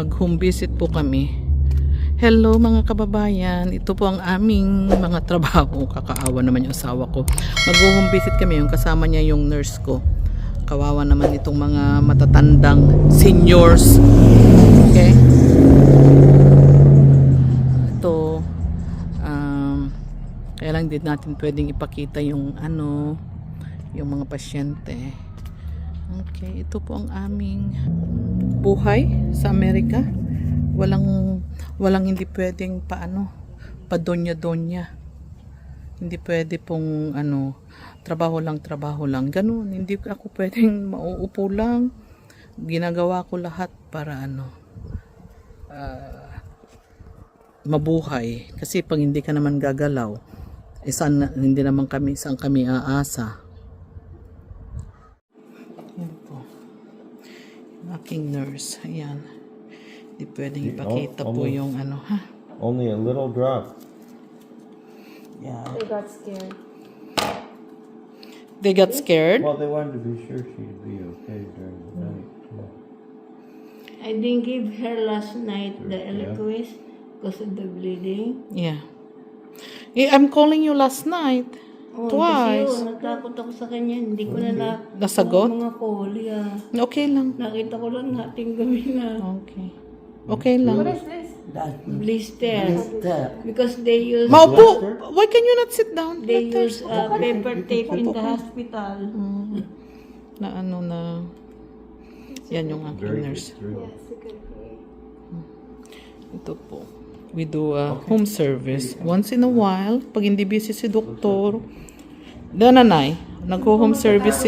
Mag-home visit po kami. Hello mga kababayan, ito po ang aming mga trabaho. Kakaawa naman yung asawa ko. Mag-home visit kami, yung kasama niya yung nurse ko. Kawawa naman itong mga matatandang seniors. Okay? Ito, kaya lang din natin pwedeng ipakita yung yung mga pasyente. Okay, ito po ang aming buhay sa Amerika. Walang hindi pwedeng padonya-donya. Hindi pwede pong trabaho lang. Ganun, hindi ako pwedeng mauupo lang. Ginagawa ko lahat para mabuhay. Kasi pag hindi ka naman gagalaw, hindi naman saan kami aasa. Yan po. Aking nurse. Ayan. Hindi pwedeng ipakita po yung Only a little drop. Yeah. They got scared. They got scared? Well, they wanted to be sure she'd be okay during the night. I didn't give her last night the Eliquis because of the bleeding. Yeah. I'm calling you last night. Twice. Kasi natakot ako sa kanya. Hindi ko na Nasagot? mga call, yeah. Okay lang. Nakita ko lang natin gabi na. Okay. Okay lang. What is this? Blister. Because they use Maupo! Why can you not sit down? they use paper tape in the hospital. Yan yung aking nurse. Ito po. We do home service. Once in a while, pag hindi busy si doktor, nanay, nag-home service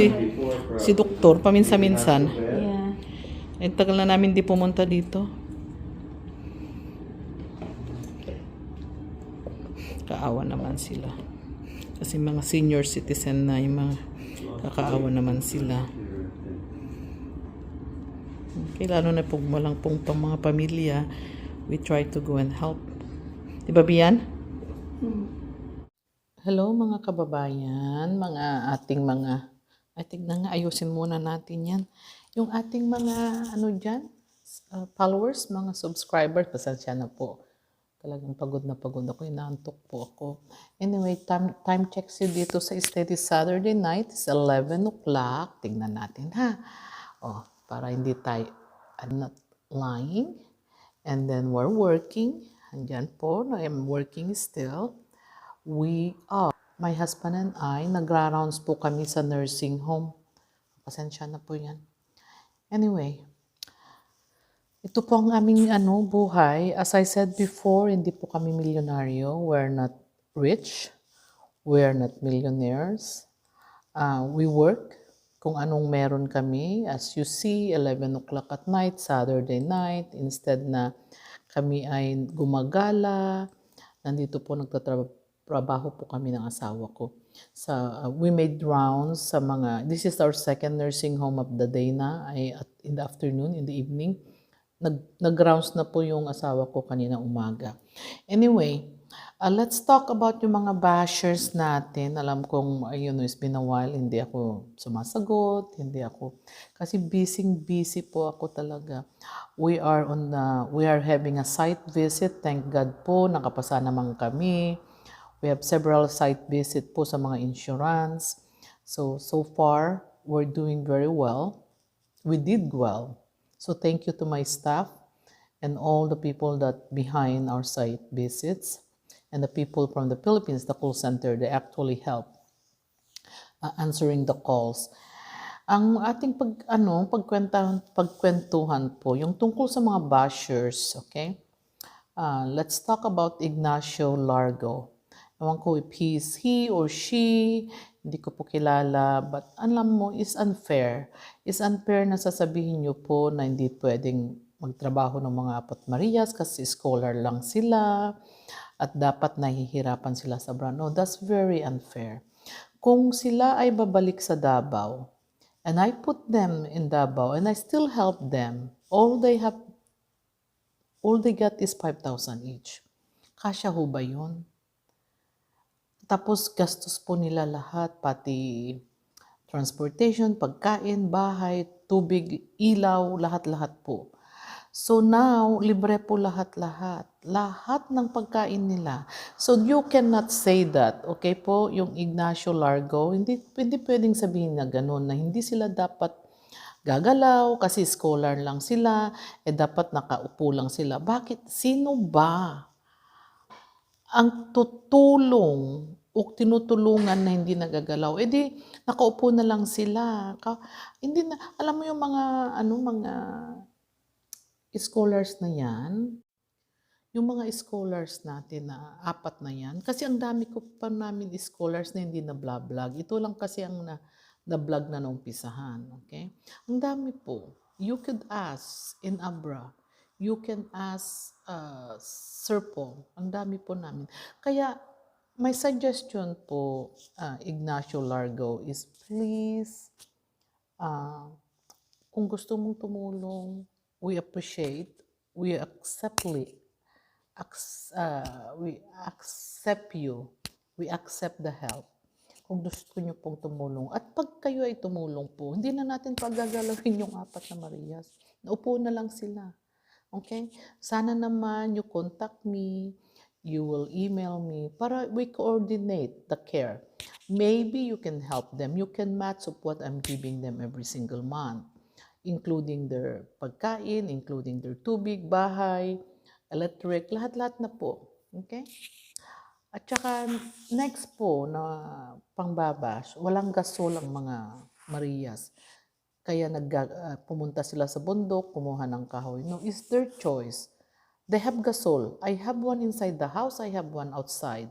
si doktor, paminsan-minsan. Yeah. Tagal na namin di pumunta dito. Kaawa naman sila. Kasi mga senior citizen na, yung mga kakaawa naman sila. Okay, lalo na pag walang pong mga pamilya, we try to go and help. Diba, Bian? Hello mga kababayan, ay tignan nga, ayusin muna natin yan. Yung ating mga, followers, mga subscribers, pasensya na po. Talagang pagod na pagod ako, inaantok po ako. Anyway, time check siya dito sa Steady Saturday night, it's 11 o'clock. Tingnan natin, ha? Para hindi tayo, I'm not lying. And then we're working. Andyan po, I'm working still. My husband and I, nagra-rounds po kami sa nursing home. Pasensya na po yan. Anyway, ito po ang aming buhay. As I said before, hindi po kami milyonaryo. We're not rich. We're not millionaires. We work kung anong meron kami. As you see, 11 o'clock at night, Saturday night, instead na kami ay gumagala, nandito po nagtatrabaho po kami ng asawa ko. We made rounds sa this is our second nursing home of the day na, in the afternoon, in the evening. Nag-rounds na po yung asawa ko kanina umaga. Anyway, let's talk about yung mga bashers natin. Alam kong, it's been a while, hindi ako sumasagot, kasi busy po ako talaga. We are having a site visit. Thank God po, nakapasa naman kami. We have several site visit po sa mga insurance. So far, we're doing very well. We did well. So thank you to my staff and all the people that behind our site visits. And the people from the Philippines, the call center, they actually help answering the calls. Ang ating pagkwentuhan po, yung tungkol sa mga bashers, okay? Let's talk about Ignacio Largo. Ewan ko if he or she, hindi ko po kilala, but alam mo, is unfair. Is unfair na sasabihin nyo po na hindi pwedeng magtrabaho ng mga Apat Marias kasi scholar lang sila. At dapat nahihirapan sila sa brand. No, that's very unfair. Kung sila ay babalik sa Davao, and I put them in Davao, and I still help them, all they got is 5,000 each. Kasya ho ba yun? Tapos gastos po nila lahat, pati transportation, pagkain, bahay, tubig, ilaw, lahat-lahat po. So now, libre po lahat-lahat. Lahat ng pagkain nila. So you cannot say that, okay po, yung Ignacio Largo, hindi pwedeng sabihin na ganun, na hindi sila dapat gagalaw kasi scholar lang sila, dapat nakaupo lang sila. Bakit? Sino ba ang tutulong o tinutulungan na hindi nagagalaw? Di, nakaupo na lang sila. Hindi na, alam mo yung mga scholars na yan, yung mga scholars natin na apat na yan, kasi ang dami ko pa namin scholars na hindi na vlog. Ito lang kasi ang na-vlog na nung umpisahan. Okay? Ang dami po. You could ask in Abra. You can ask Sir Paul. Ang dami po namin. Kaya, my suggestion po, Ignacio Largo, is please, kung gusto mong tumulong, we appreciate, we accept you, we accept the help. Kung gusto nyo pong tumulong. At pag kayo ay tumulong po, hindi na natin pagagalawin yung apat na Marias. Naupo na lang sila. Okay? Sana naman you contact me, you will email me para we coordinate the care. Maybe you can help them. You can match up what I'm giving them every single month, including their pagkain, including their tubig, bahay, electric, lahat-lahat na po. Okay? At saka next po na pangbabash, walang gasol ang mga Marias. Kaya pumunta sila sa bundok, kumuha ng kahoy. No, it's their choice. They have gasol. I have one inside the house, I have one outside.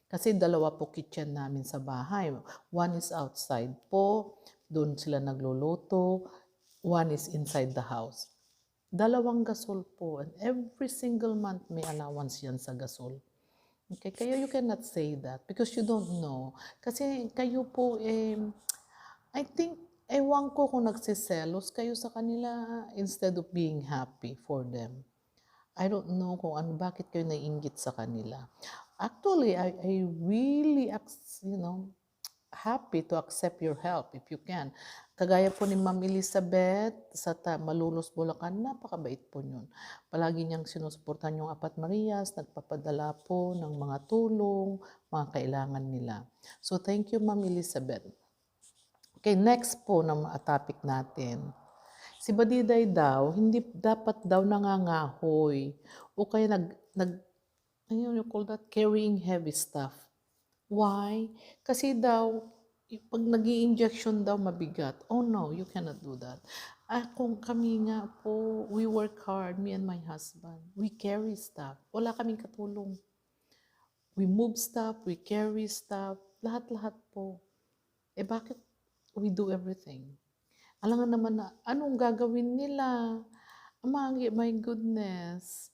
Kasi dalawa po kitchen namin sa bahay. One is outside po, doon sila nagluluto. One is inside the house. Dalawang gasol po. And every single month may allowance yan sa gasol. Okay, kaya you cannot say that because you don't know. Kasi kayo po, I think, ewan ko kung nagsiselos kayo sa kanila instead of being happy for them. I don't know kung bakit kayo naiinggit sa kanila. Actually, I really, happy to accept your help if you can. Kagaya po ni Ma'am Elizabeth sa Malolos, Bulacan, napakabait po yun. Palagi niyang sinusuportan yung apat Marias, nagpapadala po ng mga tulong, mga kailangan nila. So thank you Ma'am Elizabeth. Okay, next po na topic natin. Si Badiday daw, hindi dapat daw nangangahoy o kaya ano you call that? Carrying heavy stuff. Why? Kasi daw, pag nag-i-injection daw mabigat. Oh no, you cannot do that. Kung kami nga po, we work hard, me and my husband. We carry stuff. Wala kaming katulong. We move stuff, we carry stuff, lahat-lahat po. Bakit we do everything? Alam nga naman na, anong gagawin nila? My goodness.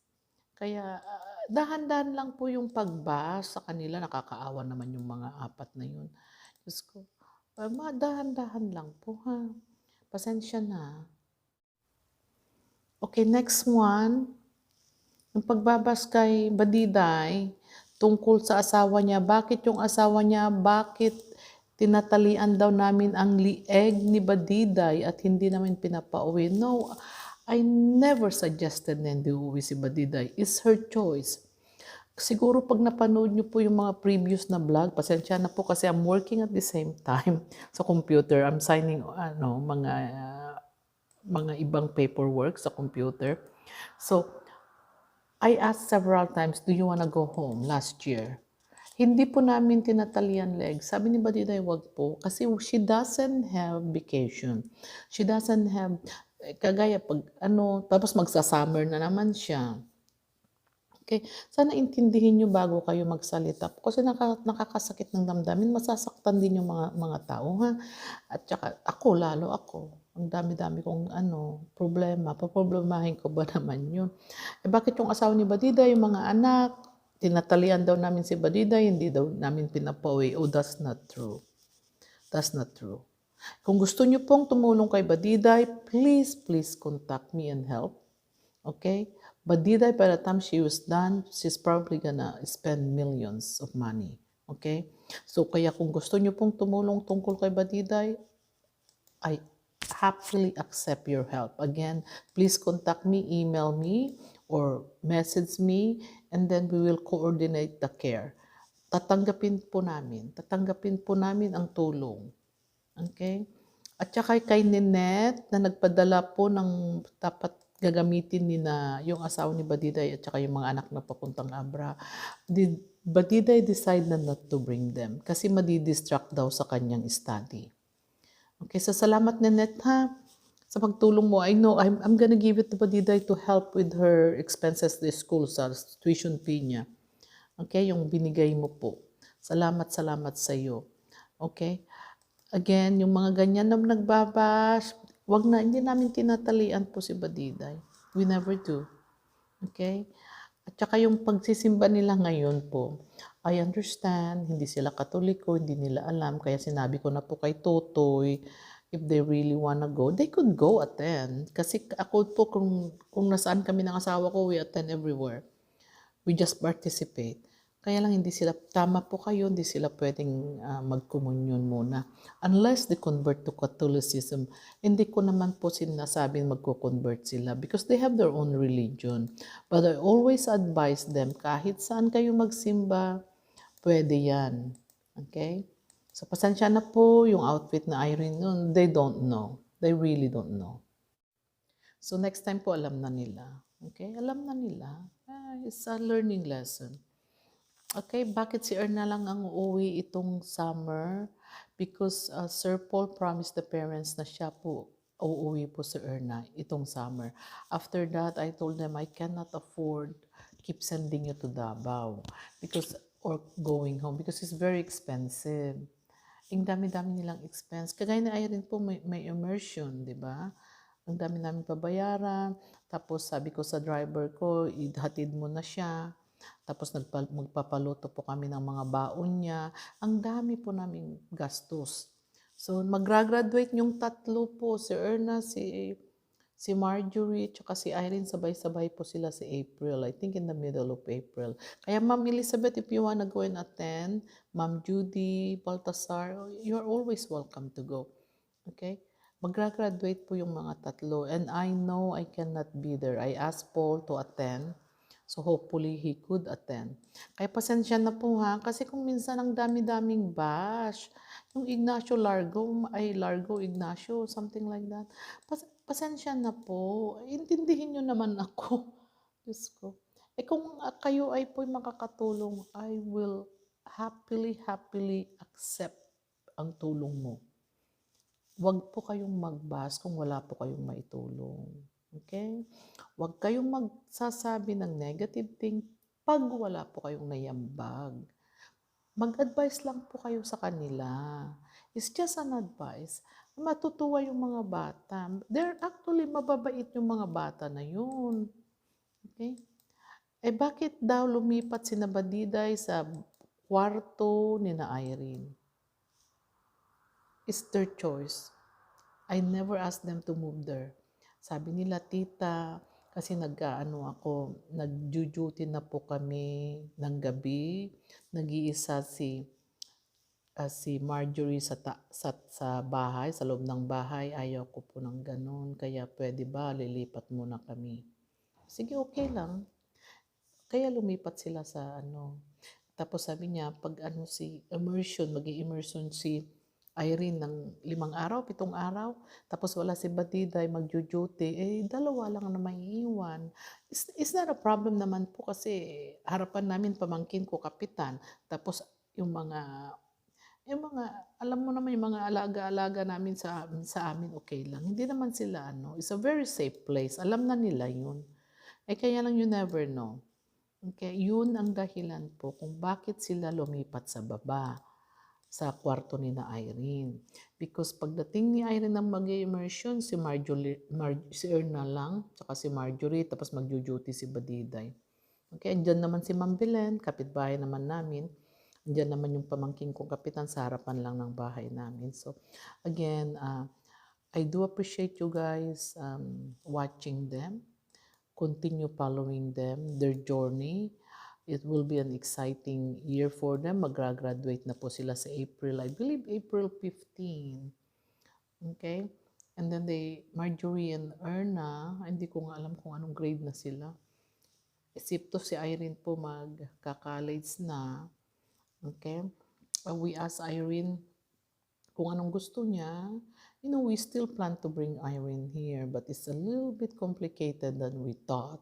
Kaya, dahan-dahan lang po yung pagbas sa kanila. Nakakaawa naman yung mga apat na yun. Diyos ko, dahan-dahan lang po ha. Pasensya na. Okay, next one. Yung pagbabas kay Badiday, tungkol sa asawa niya. Bakit yung asawa niya, bakit tinatalian daw namin ang lieg ni Badiday at hindi namin pinapauwi? No, I never suggested na hindi uuwi si Badiday. It's her choice. Siguro pag napanood niyo po yung mga previous na vlog, pasensya na po kasi I'm working at the same time sa computer. I'm signing mga ibang paperwork sa computer. So, I asked several times, do you wanna go home last year? Hindi po namin tinatalian legs. Sabi ni Badiday, wag po. Kasi she doesn't have vacation. She doesn't have, kagaya pag tapos magsa-summer na naman siya. Okay, sana intindihin nyo bago kayo magsalita. Kasi nakakasakit ng damdamin, masasaktan din yung mga tao, ha? At saka lalo ako. Ang dami-dami kong problema. Paproblemahin ko ba naman yun? Bakit yung asawa ni Badiday, yung mga anak, tinatalian daw namin si Badiday, hindi daw namin pinapauwi. Oh, that's not true. That's not true. Kung gusto nyo pong tumulong kay Badiday, please contact me and help. Okay? Badiday, by the time she was done, she's probably gonna spend millions of money. Okay? So, kaya kung gusto nyo pong tumulong tungkol kay Badiday, I happily accept your help. Again, please contact me, email me, or message me, and then we will coordinate the care. Tatanggapin po namin ang tulong. Okay? At saka kay Ninette na nagpadala po ng dapat gagamitin ni na yung asawa ni Badiday at saka yung mga anak na papuntang Abra. Badiday decide na not to bring them kasi madidistract daw sa kanyang study. Okay, so salamat Ninette ha sa pagtulong mo. I know I'm gonna give it to Badiday to help with her expenses this school sa tuition fee niya. Okay, yung binigay mo po. Salamat sa iyo. Okay? Again, yung mga ganyan na nagbabash, hindi namin tinatalian po si Badiday. We never do. Okay? At saka yung pagsisimba nila ngayon po, I understand, hindi sila Katoliko, hindi nila alam, kaya sinabi ko na po kay Totoy, if they really wanna go, they could go attend. Kasi ako po, kung nasaan kami ng asawa ko, we attend everywhere. We just participate. Kaya lang hindi sila, tama po kayo, hindi sila pwedeng magkomunyon muna. Unless they convert to Catholicism. Hindi ko naman po sinasabing magko-convert sila because they have their own religion. But I always advise them, kahit saan kayo magsimba, pwede yan. Okay? So pasensya na po yung outfit na Irene noon. They don't know. They really don't know. So next time po alam na nila. Okay? Alam na nila. It's a learning lesson. Okay, bakit si Erna lang ang uuwi itong summer? Because Sir Paul promised the parents na siya po uuwi po si Erna itong summer. After that, I told them I cannot afford keep sending you to Davao or going home because it's very expensive. Ang dami-dami nilang expense. Kagaya na Irene po, may immersion, di ba? Ang dami namin pabayaran. Tapos sabi ko sa driver ko, ihatid mo na siya. Tapos magpapaluto po kami ng mga baon niya. Ang dami po naming gastos. So magragraduate yung tatlo po, si Erna, si Marjorie, tsaka si Irene, sabay-sabay po sila sa April. I think in the middle of April. Kaya Ma'am Elizabeth, if you wanna go and attend, Ma'am Judy, Baltasar, you're always welcome to go. Okay? Magragraduate po yung mga tatlo. And I know I cannot be there. I asked Paul to attend. So hopefully he could attend. Kaya pasensya na po ha, kasi kung minsan ang dami-daming bash, yung Ignacio Largo Ignacio, something like that. Pasensya na po, intindihin nyo naman ako. Diyos ko. Kung kayo ay po makakatulong, I will happily accept ang tulong mo. Huwag po kayong mag-bash kung wala po kayong maitulong. Okay? Huwag kayong magsasabi ng negative thing pag wala po kayong naiambag. Mag-advise lang po kayo sa kanila. It's just an advice. Matutuwa yung mga bata. They're actually mababait yung mga bata na yun. Okay? Bakit daw lumipat si Badiday sa kwarto ni na Irene? It's their choice. I never asked them to move there. Sabi nila, tita, kasi nag-duty na po kami ng gabi. Nag-iisa si Marjorie sa bahay, sa loob ng bahay. Ayaw ko po ng ganun. Kaya pwede ba, lilipat muna kami. Sige, okay lang. Kaya lumipat sila sa Tapos sabi niya, pag mag-i-immersion si Irene ng 5 araw, 7 araw, tapos wala si Badiday magjo-duty, dalawa lang na maiiwan. It's not a problem naman po kasi harapan namin pamangkin ko kapitan, tapos yung mga alam mo naman yung mga alaga-alaga namin sa amin, okay lang. Hindi naman sila it's a very safe place. Alam na nila yun. Kaya lang you never know. Okay, yun ang dahilan po kung bakit sila lumipat sa baba sa kwarto ni na Irene. Because pagdating ni Irene ng mag-immersion, si Erna lang, saka si Marjorie, tapos mag-duty si Badiday. Okay, andyan naman si Ma'am Belen, kapitbahay naman namin. Andyan naman yung pamangkin kong kapitan sa harapan lang ng bahay namin. So, again, I do appreciate you guys watching them. Continue following them, their journey. It will be an exciting year for them. Mag-graduate na po sila sa April. I believe April 15. Okay? And then Marjorie and Erna, hindi ko nga alam kung anong grade na sila. Isipto si Irene po magka-college na. Okay? We asked Irene kung anong gusto niya. You know, we still plan to bring Irene here, but it's a little bit complicated than we thought.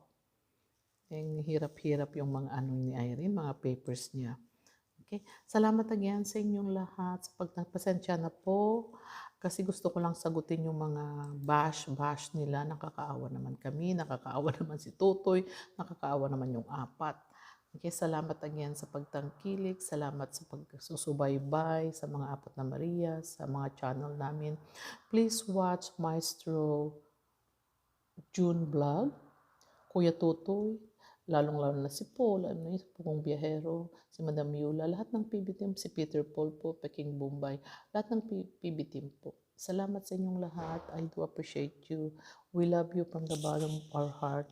Hirap-hirap yung mga ano ni Irene, mga papers niya. Okay? Salamat again sa inyong lahat. Sa pagpasensya na po. Kasi gusto ko lang sagutin yung mga bash nila. Nakakaawa naman kami. Nakakaawa naman si Tutoy. Nakakaawa naman yung apat. Okay, salamat again sa pagtangkilik. Salamat sa pagsusubaybay sa mga apat na Maria, sa mga channel namin. Please watch Maestro June Vlog, Kuya Tutoy, lalong-lalo na si Paul, si Pugong Biyahero, si Madam Yula, lahat ng PB team, si Peter Paul po, Peking Bombay, lahat ng PB team po. Salamat sa inyong lahat. I do appreciate you. We love you from the bottom of our heart.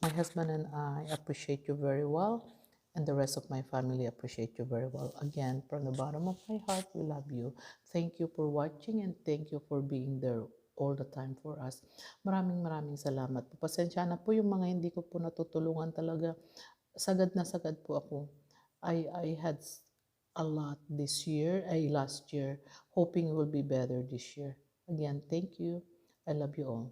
My husband and I appreciate you very well, and the rest of my family appreciate you very well. Again, from the bottom of my heart, we love you. Thank you for watching and thank you for being there all the time for us. Maraming salamat po. Pasensya na po yung mga hindi ko po natutulungan talaga. Sagad na sagad po ako. I had a lot last year, hoping it will be better this year. Again, thank you. I love you all.